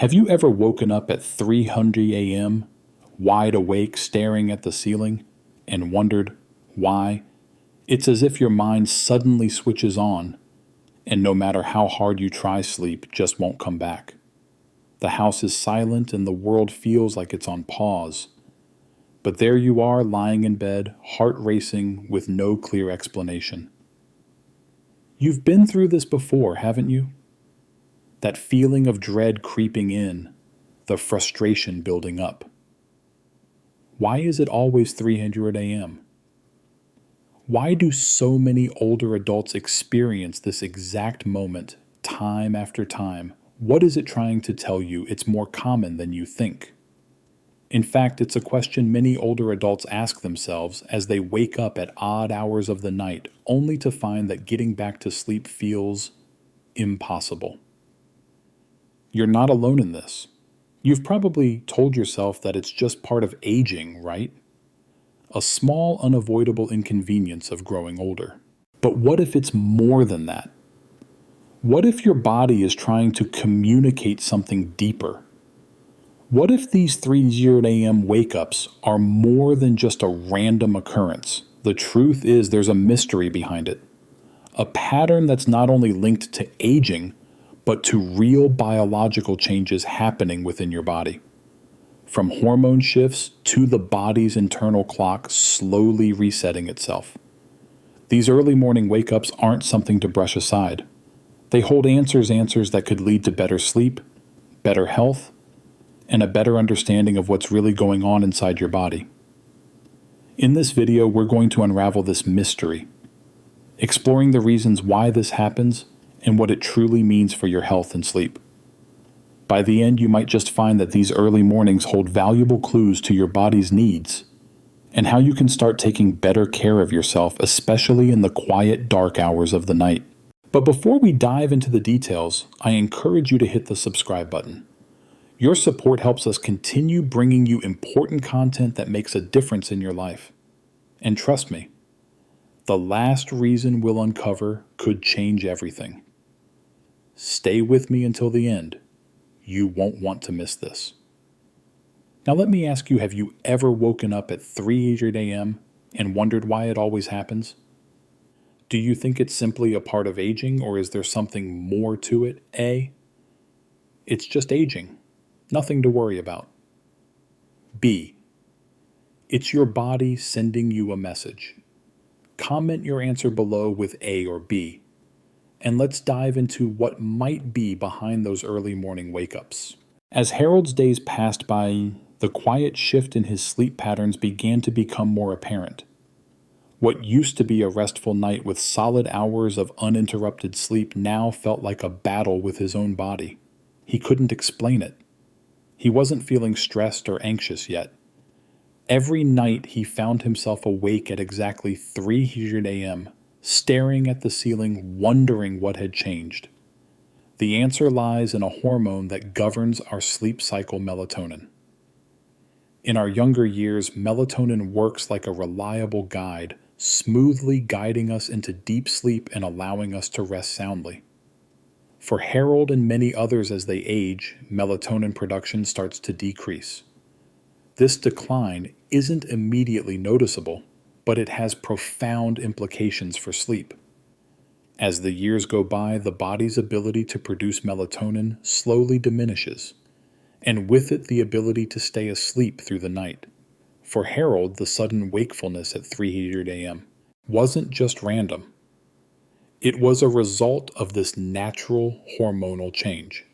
Have you ever woken up at 300 a.m., wide awake staring at the ceiling, and wondered why? It's as if your mind suddenly switches on, and no matter how hard you try, sleep just won't come back. The house is silent and the world feels like it's on pause. But there you are lying in bed, heart racing, with no clear explanation. You've been through this before, haven't you? That feeling of dread creeping in, the frustration building up. Why is it always 300 a.m.? Why do so many older adults experience this exact moment time after time? What is it trying to tell you it's more common than you think? In fact, it's a question many older adults ask themselves as they wake up at odd hours of the night, only to find that getting back to sleep feels impossible. You're not alone in this. You've probably told yourself that it's just part of aging, right? A small, unavoidable inconvenience of growing older. But what if it's more than that? What if your body is trying to communicate something deeper? What if these 3:00 a.m. wake-ups are more than just a random occurrence? The truth is there's a mystery behind it. A pattern that's not only linked to aging, but to real biological changes happening within your body. From hormone shifts to the body's internal clock slowly resetting itself. These early morning wake-ups aren't something to brush aside. They hold answers that could lead to better sleep, better health, and a better understanding of what's really going on inside your body. In this video, we're going to unravel this mystery, exploring the reasons why this happens and what it truly means for your health and sleep. By the end, you might just find that these early mornings hold valuable clues to your body's needs and how you can start taking better care of yourself, especially in the quiet, dark hours of the night. But before we dive into the details, I encourage you to hit the subscribe button. Your support helps us continue bringing you important content that makes a difference in your life. And trust me, the last reason we'll uncover could change everything. Stay with me until the end. You won't want to miss this. Now let me ask you, have you ever woken up at 3:00 a.m. and wondered why it always happens? Do you think it's simply a part of aging, or is there something more to it? A, it's just aging. Nothing to worry about. B, it's your body sending you a message. Comment your answer below with A or B, and let's dive into what might be behind those early morning wake-ups. As Harold's days passed by, the quiet shift in his sleep patterns began to become more apparent. What used to be a restful night with solid hours of uninterrupted sleep now felt like a battle with his own body. He couldn't explain it. He wasn't feeling stressed or anxious yet. Every night he found himself awake at exactly 3:00 a.m., staring at the ceiling, wondering what had changed. The answer lies in a hormone that governs our sleep cycle, melatonin. In our younger years, melatonin works like a reliable guide, smoothly guiding us into deep sleep and allowing us to rest soundly. For Harold and many others as they age, melatonin production starts to decrease. This decline isn't immediately noticeable, but it has profound implications for sleep. As the years go by, the body's ability to produce melatonin slowly diminishes, and with it the ability to stay asleep through the night. For Harold, the sudden wakefulness at 3:00 a.m. wasn't just random. It was a result of this natural hormonal change.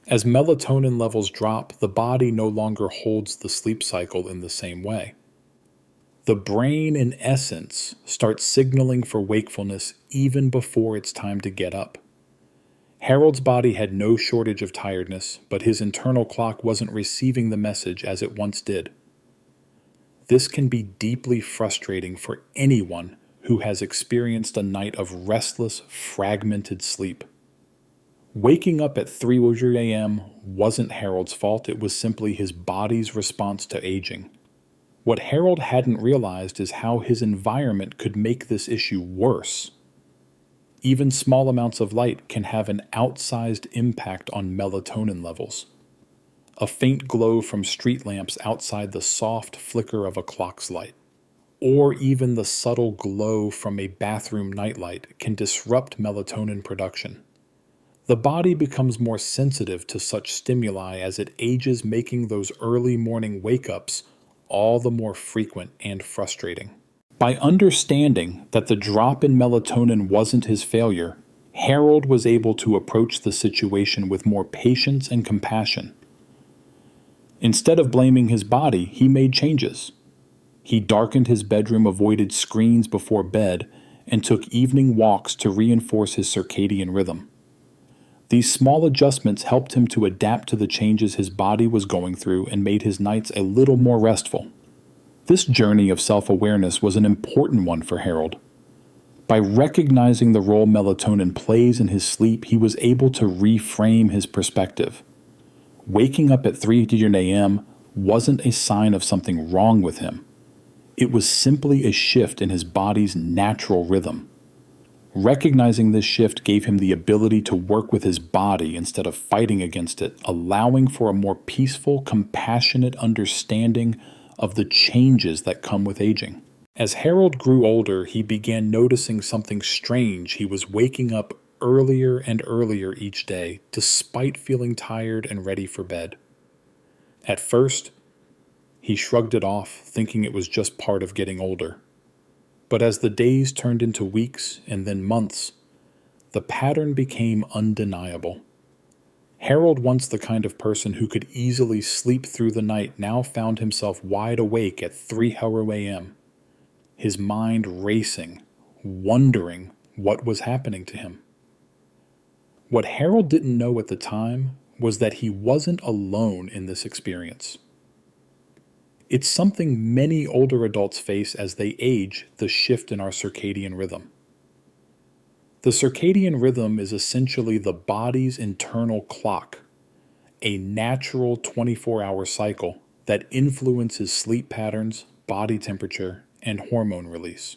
As melatonin levels drop, the body no longer holds the sleep cycle in the same way. The brain, in essence, starts signaling for wakefulness even before it's time to get up. Harold's body had no shortage of tiredness, but his internal clock wasn't receiving the message as it once did. This can be deeply frustrating for anyone who has experienced a night of restless, fragmented sleep. Waking up at 3:00 a.m. wasn't Harold's fault, it was simply his body's response to aging. What Harold hadn't realized is how his environment could make this issue worse. Even small amounts of light can have an outsized impact on melatonin levels. A faint glow from street lamps outside the soft flicker of a clock's light, or even the subtle glow from a bathroom nightlight can disrupt melatonin production. The body becomes more sensitive to such stimuli as it ages, making those early morning wake-ups all the more frequent and frustrating. By understanding that the drop in melatonin wasn't his failure, Harold was able to approach the situation with more patience and compassion. Instead of blaming his body, he made changes. He darkened his bedroom, avoided screens before bed, and took evening walks to reinforce his circadian rhythm. These small adjustments helped him to adapt to the changes his body was going through and made his nights a little more restful. This journey of self-awareness was an important one for Harold. By recognizing the role melatonin plays in his sleep, he was able to reframe his perspective. Waking up at 3:00 a.m. wasn't a sign of something wrong with him. It was simply a shift in his body's natural rhythm. Recognizing this shift gave him the ability to work with his body instead of fighting against it, allowing for a more peaceful, compassionate understanding of the changes that come with aging. As Harold grew older, he began noticing something strange. He was waking up earlier and earlier each day, despite feeling tired and ready for bed. At first, he shrugged it off, thinking it was just part of getting older. But as the days turned into weeks and then months, the pattern became undeniable. Harold, once the kind of person who could easily sleep through the night, now found himself wide awake at 3:00 a.m., his mind racing, wondering what was happening to him. What Harold didn't know at the time was that he wasn't alone in this experience. It's something many older adults face as they age, the shift in our circadian rhythm. The circadian rhythm is essentially the body's internal clock, a natural 24-hour cycle that influences sleep patterns, body temperature, and hormone release.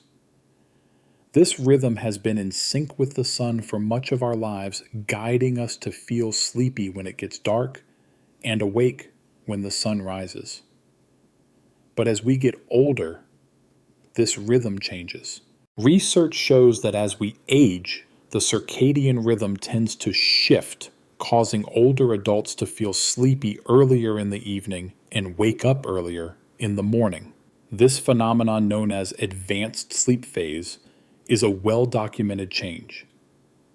This rhythm has been in sync with the sun for much of our lives, guiding us to feel sleepy when it gets dark and awake when the sun rises. But as we get older, this rhythm changes. Research shows that as we age, the circadian rhythm tends to shift, causing older adults to feel sleepy earlier in the evening and wake up earlier in the morning. This phenomenon, known as advanced sleep phase, is a well-documented change.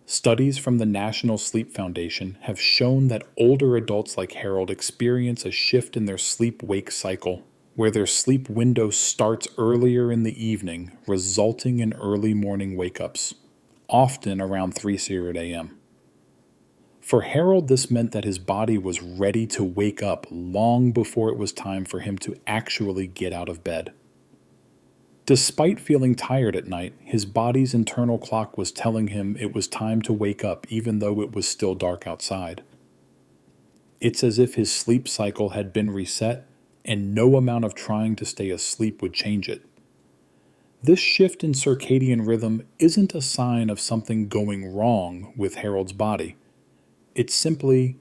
Studies from the National Sleep Foundation have shown that older adults like Harold experience a shift in their sleep-wake cycle, where their sleep window starts earlier in the evening, resulting in early morning wake-ups, often around 3:00 a.m. For Harold, this meant that his body was ready to wake up long before it was time for him to actually get out of bed. Despite feeling tired at night, his body's internal clock was telling him it was time to wake up even though it was still dark outside. It's as if his sleep cycle had been reset, and no amount of trying to stay asleep would change it. This shift in circadian rhythm isn't a sign of something going wrong with Harold's body. It's simply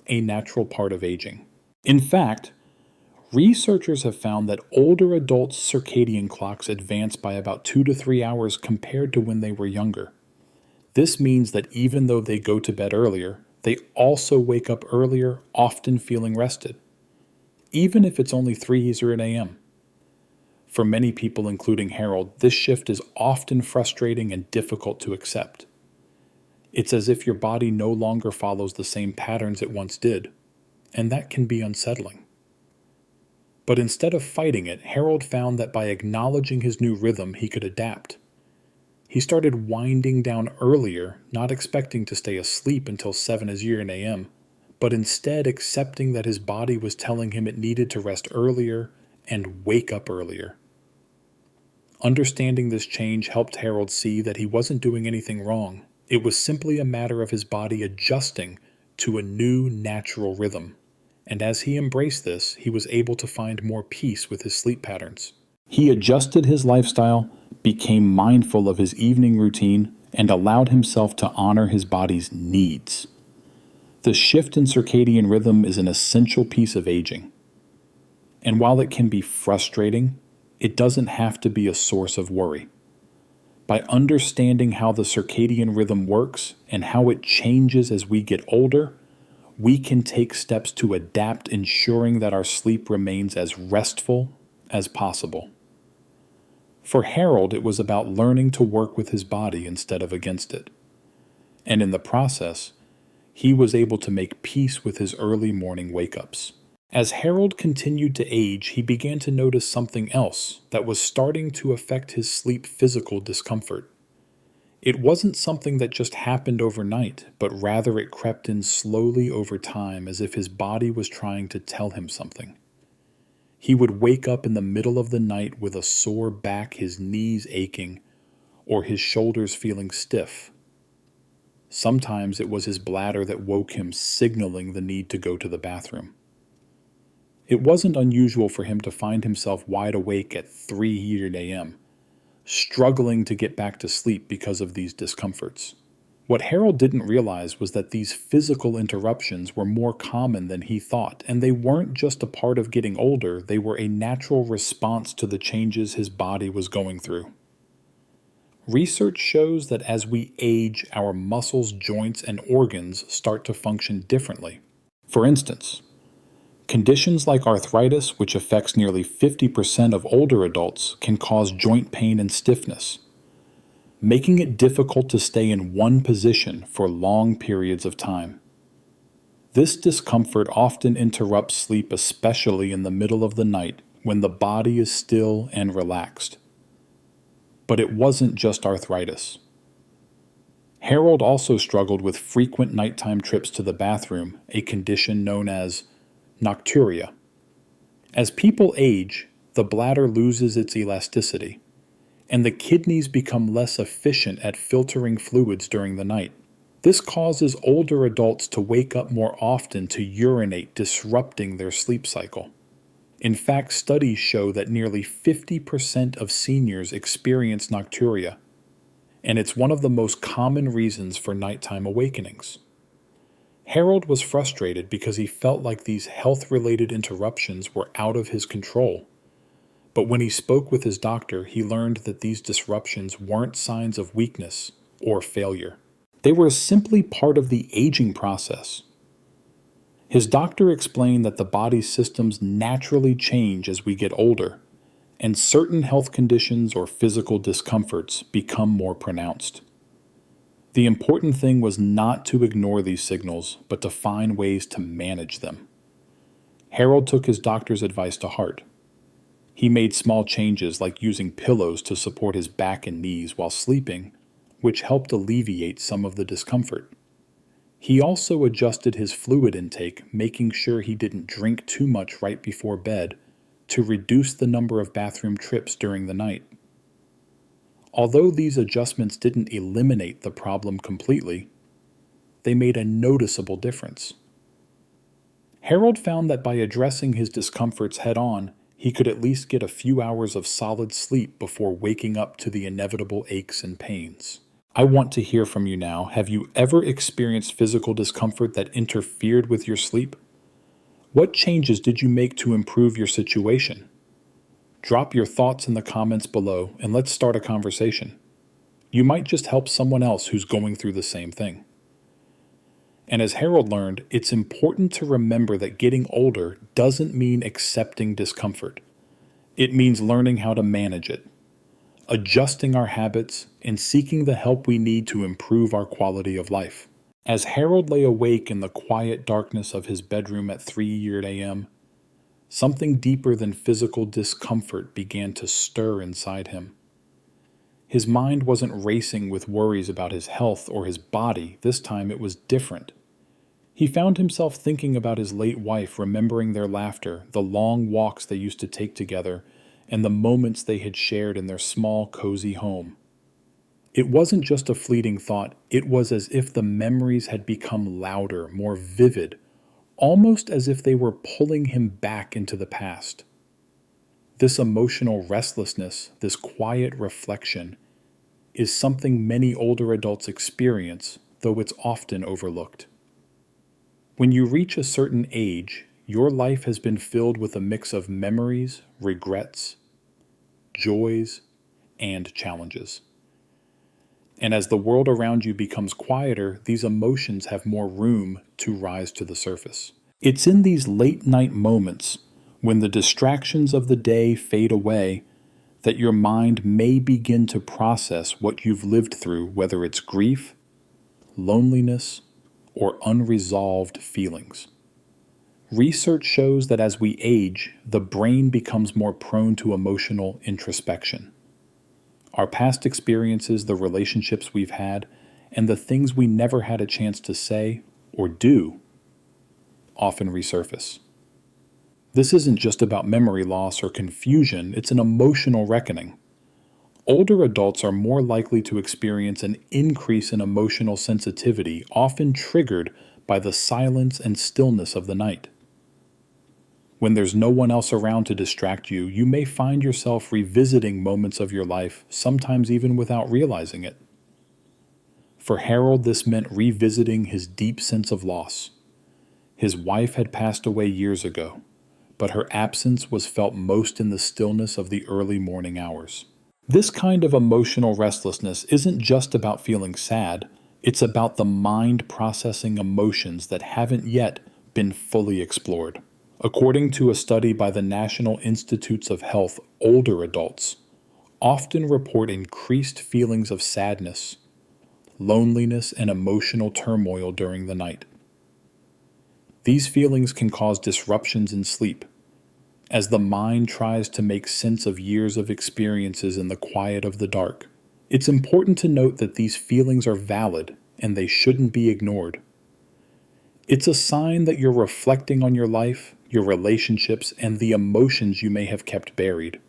a natural part of aging. In fact, researchers have found that older adults' circadian clocks advance by about 2 to 3 hours compared to when they were younger. This means that even though they go to bed earlier, they also wake up earlier, often feeling rested, even if it's only 3:00 a.m. For many people, including Harold, this shift is often frustrating and difficult to accept. It's as if your body no longer follows the same patterns it once did, and that can be unsettling. But instead of fighting it, Harold found that by acknowledging his new rhythm, he could adapt. He started winding down earlier, not expecting to stay asleep until 7:00 a.m., but instead accepting that his body was telling him it needed to rest earlier and wake up earlier. Understanding this change helped Harold see that he wasn't doing anything wrong. It was simply a matter of his body adjusting to a new natural rhythm. And as he embraced this, he was able to find more peace with his sleep patterns. He adjusted his lifestyle, became mindful of his evening routine, and allowed himself to honor his body's needs. The shift in circadian rhythm is an essential piece of aging. And while it can be frustrating, it doesn't have to be a source of worry. By understanding how the circadian rhythm works and how it changes as we get older, we can take steps to adapt, ensuring that our sleep remains as restful as possible. For Harold, it was about learning to work with his body instead of against it. And in the process, he was able to make peace with his early morning wake-ups. As Harold continued to age, he began to notice something else that was starting to affect his sleep physical discomfort. It wasn't something that just happened overnight, but rather it crept in slowly over time as if his body was trying to tell him something. He would wake up in the middle of the night with a sore back, his knees aching, or his shoulders feeling stiff. Sometimes it was his bladder that woke him, signaling the need to go to the bathroom. It wasn't unusual for him to find himself wide awake at 3 a.m., struggling to get back to sleep because of these discomforts. What Harold didn't realize was that these physical interruptions were more common than he thought, and they weren't just a part of getting older, they were a natural response to the changes his body was going through. Research shows that as we age, our muscles, joints, and organs start to function differently. For instance, conditions like arthritis, which affects nearly 50% of older adults, can cause joint pain and stiffness, making it difficult to stay in one position for long periods of time. This discomfort often interrupts sleep, especially in the middle of the night when the body is still and relaxed. But it wasn't just arthritis. Harold also struggled with frequent nighttime trips to the bathroom, a condition known as nocturia. As people age, the bladder loses its elasticity, and the kidneys become less efficient at filtering fluids during the night. This causes older adults to wake up more often to urinate, disrupting their sleep cycle. In fact, studies show that nearly 50% of seniors experience nocturia, and it's one of the most common reasons for nighttime awakenings. Harold was frustrated because he felt like these health-related interruptions were out of his control. But when he spoke with his doctor, he learned that these disruptions weren't signs of weakness or failure. They were simply part of the aging process. His doctor explained that the body's systems naturally change as we get older, and certain health conditions or physical discomforts become more pronounced. The important thing was not to ignore these signals, but to find ways to manage them. Harold took his doctor's advice to heart. He made small changes like using pillows to support his back and knees while sleeping, which helped alleviate some of the discomfort. He also adjusted his fluid intake, making sure he didn't drink too much right before bed to reduce the number of bathroom trips during the night. Although these adjustments didn't eliminate the problem completely, they made a noticeable difference. Harold found that by addressing his discomforts head-on, he could at least get a few hours of solid sleep before waking up to the inevitable aches and pains. I want to hear from you now. Have you ever experienced physical discomfort that interfered with your sleep? What changes did you make to improve your situation? Drop your thoughts in the comments below and let's start a conversation. You might just help someone else who's going through the same thing. And as Harold learned, it's important to remember that getting older doesn't mean accepting discomfort. It means learning how to manage it, adjusting our habits, and seeking the help we need to improve our quality of life. As Harold lay awake in the quiet darkness of his bedroom at 3 a.m., something deeper than physical discomfort began to stir inside him. His mind wasn't racing with worries about his health or his body. This time it was different. He found himself thinking about his late wife, remembering their laughter, the long walks they used to take together, and the moments they had shared in their small, cozy home. It wasn't just a fleeting thought. It was as if the memories had become louder, more vivid, almost as if they were pulling him back into the past. This emotional restlessness, this quiet reflection, is something many older adults experience, though it's often overlooked. When you reach a certain age, your life has been filled with a mix of memories, regrets, joys, and challenges. And as the world around you becomes quieter, these emotions have more room to rise to the surface. It's in these late night moments, when the distractions of the day fade away, that your mind may begin to process what you've lived through, whether it's grief, loneliness, or unresolved feelings. Research shows that as we age, the brain becomes more prone to emotional introspection. Our past experiences, the relationships we've had, and the things we never had a chance to say or do often resurface. This isn't just about memory loss or confusion, it's an emotional reckoning. Older adults are more likely to experience an increase in emotional sensitivity, often triggered by the silence and stillness of the night. When there's no one else around to distract you, you may find yourself revisiting moments of your life, sometimes even without realizing it. For Harold, this meant revisiting his deep sense of loss. His wife had passed away years ago, but her absence was felt most in the stillness of the early morning hours. This kind of emotional restlessness isn't just about feeling sad, it's about the mind processing emotions that haven't yet been fully explored. According to a study by the National Institutes of Health, older adults often report increased feelings of sadness, loneliness, and emotional turmoil during the night. These feelings can cause disruptions in sleep, as the mind tries to make sense of years of experiences in the quiet of the dark. It's important to note that these feelings are valid and they shouldn't be ignored. It's a sign that you're reflecting on your life, your relationships, and the emotions you may have kept buried.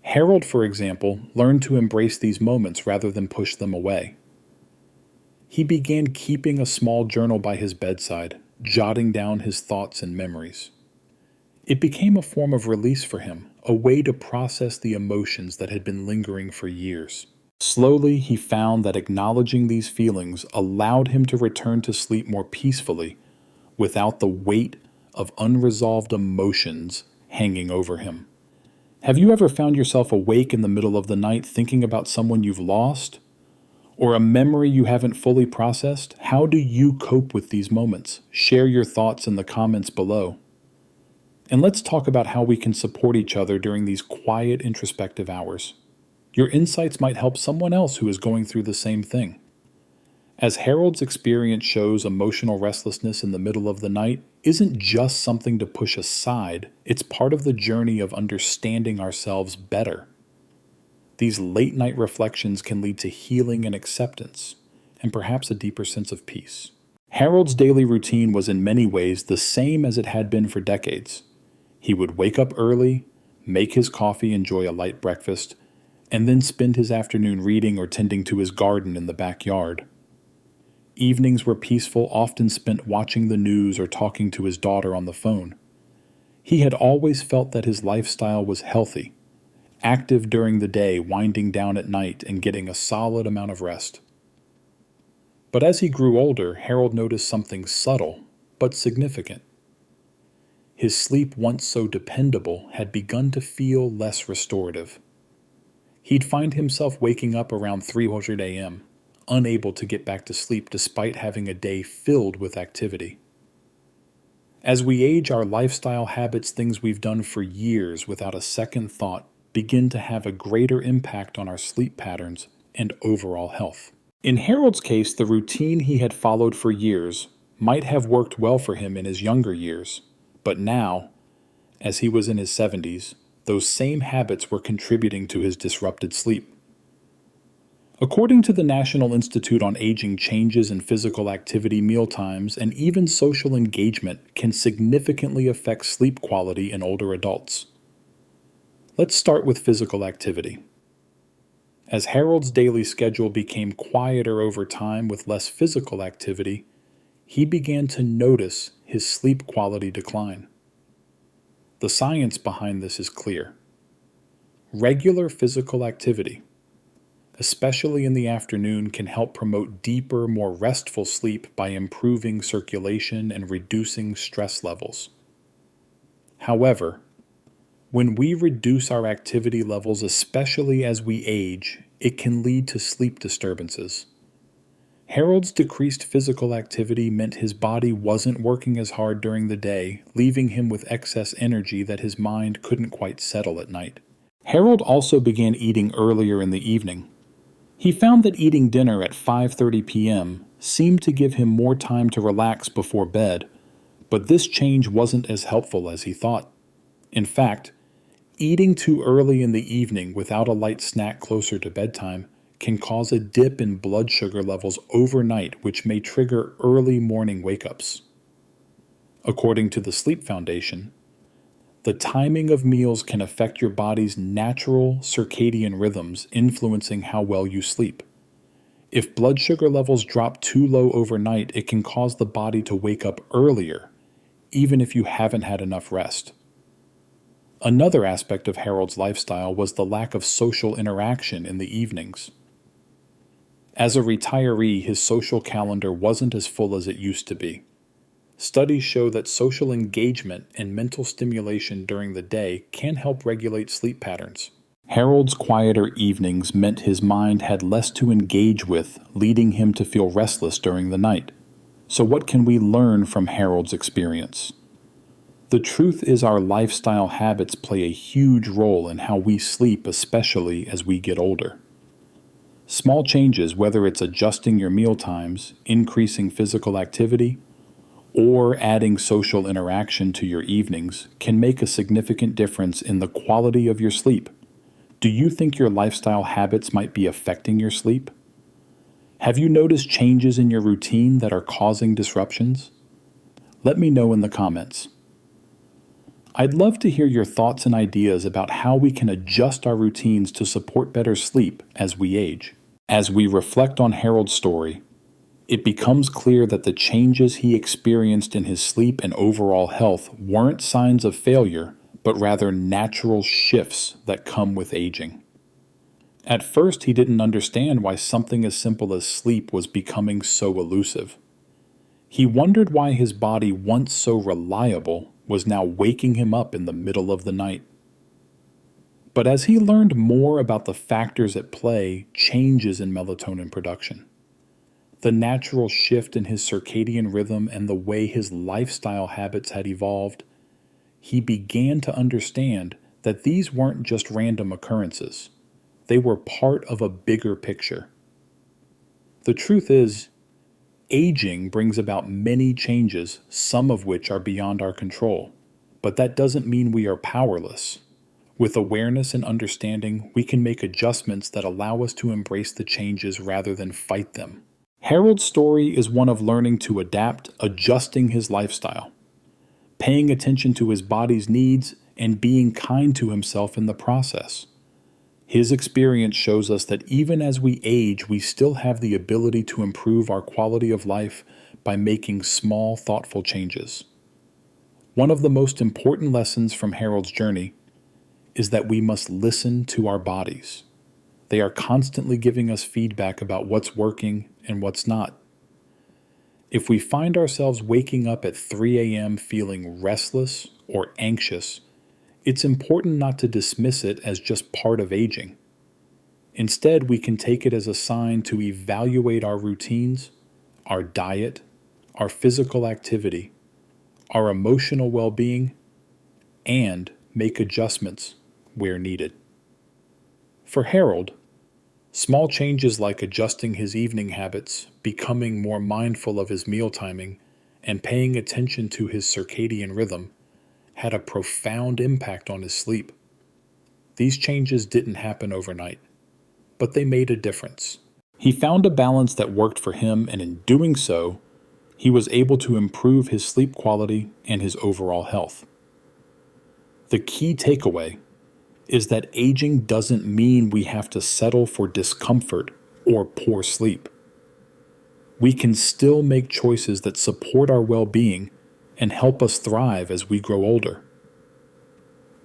Harold, for example, learned to embrace these moments rather than push them away. He began keeping a small journal by his bedside, jotting down his thoughts and memories. It became a form of release for him, a way to process the emotions that had been lingering for years. Slowly, he found that acknowledging these feelings allowed him to return to sleep more peacefully, without the weight of unresolved emotions hanging over him. Have you ever found yourself awake in the middle of the night thinking about someone you've lost? Or a memory you haven't fully processed? How do you cope with these moments? Share your thoughts in the comments below. And let's talk about how we can support each other during these quiet, introspective hours. Your insights might help someone else who is going through the same thing. As Harold's experience shows, emotional restlessness in the middle of the night isn't just something to push aside, it's part of the journey of understanding ourselves better. These late-night reflections can lead to healing and acceptance, and perhaps a deeper sense of peace. Harold's daily routine was in many ways the same as it had been for decades. He would wake up early, make his coffee, enjoy a light breakfast, and then spend his afternoon reading or tending to his garden in the backyard. Evenings were peaceful, often spent watching the news or talking to his daughter on the phone. He had always felt that his lifestyle was healthy, active during the day, winding down at night, and getting a solid amount of rest. But as he grew older, Harold noticed something subtle but significant. His sleep, once so dependable, had begun to feel less restorative. He'd find himself waking up around 3:00 a.m., unable to get back to sleep despite having a day filled with activity. As we age, our lifestyle habits, things we've done for years without a second thought, begin to have a greater impact on our sleep patterns and overall health. In Harold's case, the routine he had followed for years might have worked well for him in his younger years, but now, as he was in his 70s, those same habits were contributing to his disrupted sleep. According to the National Institute on Aging, changes in physical activity, meal times, and even social engagement can significantly affect sleep quality in older adults. Let's start with physical activity. As Harold's daily schedule became quieter over time with less physical activity, he began to notice his sleep quality decline. The science behind this is clear. Regular physical activity, especially in the afternoon, can help promote deeper, more restful sleep by improving circulation and reducing stress levels. However, when we reduce our activity levels, especially as we age, it can lead to sleep disturbances. Harold's decreased physical activity meant his body wasn't working as hard during the day, leaving him with excess energy that his mind couldn't quite settle at night. Harold also began eating earlier in the evening. He found that eating dinner at 5:30 p.m. seemed to give him more time to relax before bed, but this change wasn't as helpful as he thought. In fact, eating too early in the evening without a light snack closer to bedtime can cause a dip in blood sugar levels overnight, which may trigger early morning wake-ups. According to the Sleep Foundation, the timing of meals can affect your body's natural circadian rhythms, influencing how well you sleep. If blood sugar levels drop too low overnight, it can cause the body to wake up earlier, even if you haven't had enough rest. Another aspect of Harold's lifestyle was the lack of social interaction in the evenings. As a retiree, his social calendar wasn't as full as it used to be. Studies show that social engagement and mental stimulation during the day can help regulate sleep patterns. Harold's quieter evenings meant his mind had less to engage with, leading him to feel restless during the night. So what can we learn from Harold's experience? The truth is our lifestyle habits play a huge role in how we sleep, especially as we get older. Small changes, whether it's adjusting your meal times, increasing physical activity, or adding social interaction to your evenings, can make a significant difference in the quality of your sleep. Do you think your lifestyle habits might be affecting your sleep? Have you noticed changes in your routine that are causing disruptions? Let me know in the comments. I'd love to hear your thoughts and ideas about how we can adjust our routines to support better sleep as we age. As we reflect on Harold's story, it becomes clear that the changes he experienced in his sleep and overall health weren't signs of failure, but rather natural shifts that come with aging. At first, he didn't understand why something as simple as sleep was becoming so elusive. He wondered why his body, once so reliable, was now waking him up in the middle of the night. But as he learned more about the factors at play, changes in melatonin production, the natural shift in his circadian rhythm, and the way his lifestyle habits had evolved, he began to understand that these weren't just random occurrences. They were part of a bigger picture. The truth is, aging brings about many changes, some of which are beyond our control, but that doesn't mean we are powerless. With awareness and understanding, we can make adjustments that allow us to embrace the changes rather than fight them. Harold's story is one of learning to adapt, adjusting his lifestyle, paying attention to his body's needs, and being kind to himself in the process. His experience shows us that even as we age, we still have the ability to improve our quality of life by making small, thoughtful changes. One of the most important lessons from Harold's journey is that we must listen to our bodies. They are constantly giving us feedback about what's working and what's not. If we find ourselves waking up at 3 a.m. feeling restless or anxious, it's important not to dismiss it as just part of aging. Instead, we can take it as a sign to evaluate our routines, our diet, our physical activity, our emotional well-being, and make adjustments where needed. For Harold, small changes like adjusting his evening habits, becoming more mindful of his meal timing, and paying attention to his circadian rhythm had a profound impact on his sleep. These changes didn't happen overnight, but they made a difference. He found a balance that worked for him, and in doing so, he was able to improve his sleep quality and his overall health. The key takeaway is that aging doesn't mean we have to settle for discomfort or poor sleep. We can still make choices that support our well-being and help us thrive as we grow older.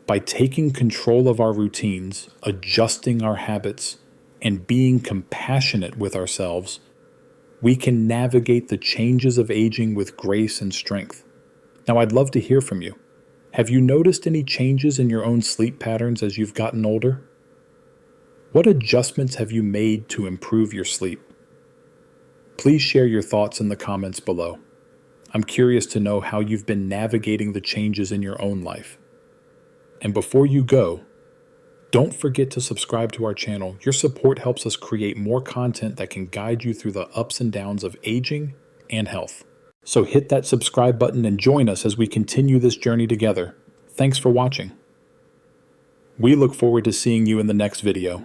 By taking control of our routines, adjusting our habits, and being compassionate with ourselves, we can navigate the changes of aging with grace and strength. Now, I'd love to hear from you. Have you noticed any changes in your own sleep patterns as you've gotten older? What adjustments have you made to improve your sleep? Please share your thoughts in the comments below. I'm curious to know how you've been navigating the changes in your own life. And before you go, don't forget to subscribe to our channel. Your support helps us create more content that can guide you through the ups and downs of aging and health. So hit that subscribe button and join us as we continue this journey together. Thanks for watching. We look forward to seeing you in the next video.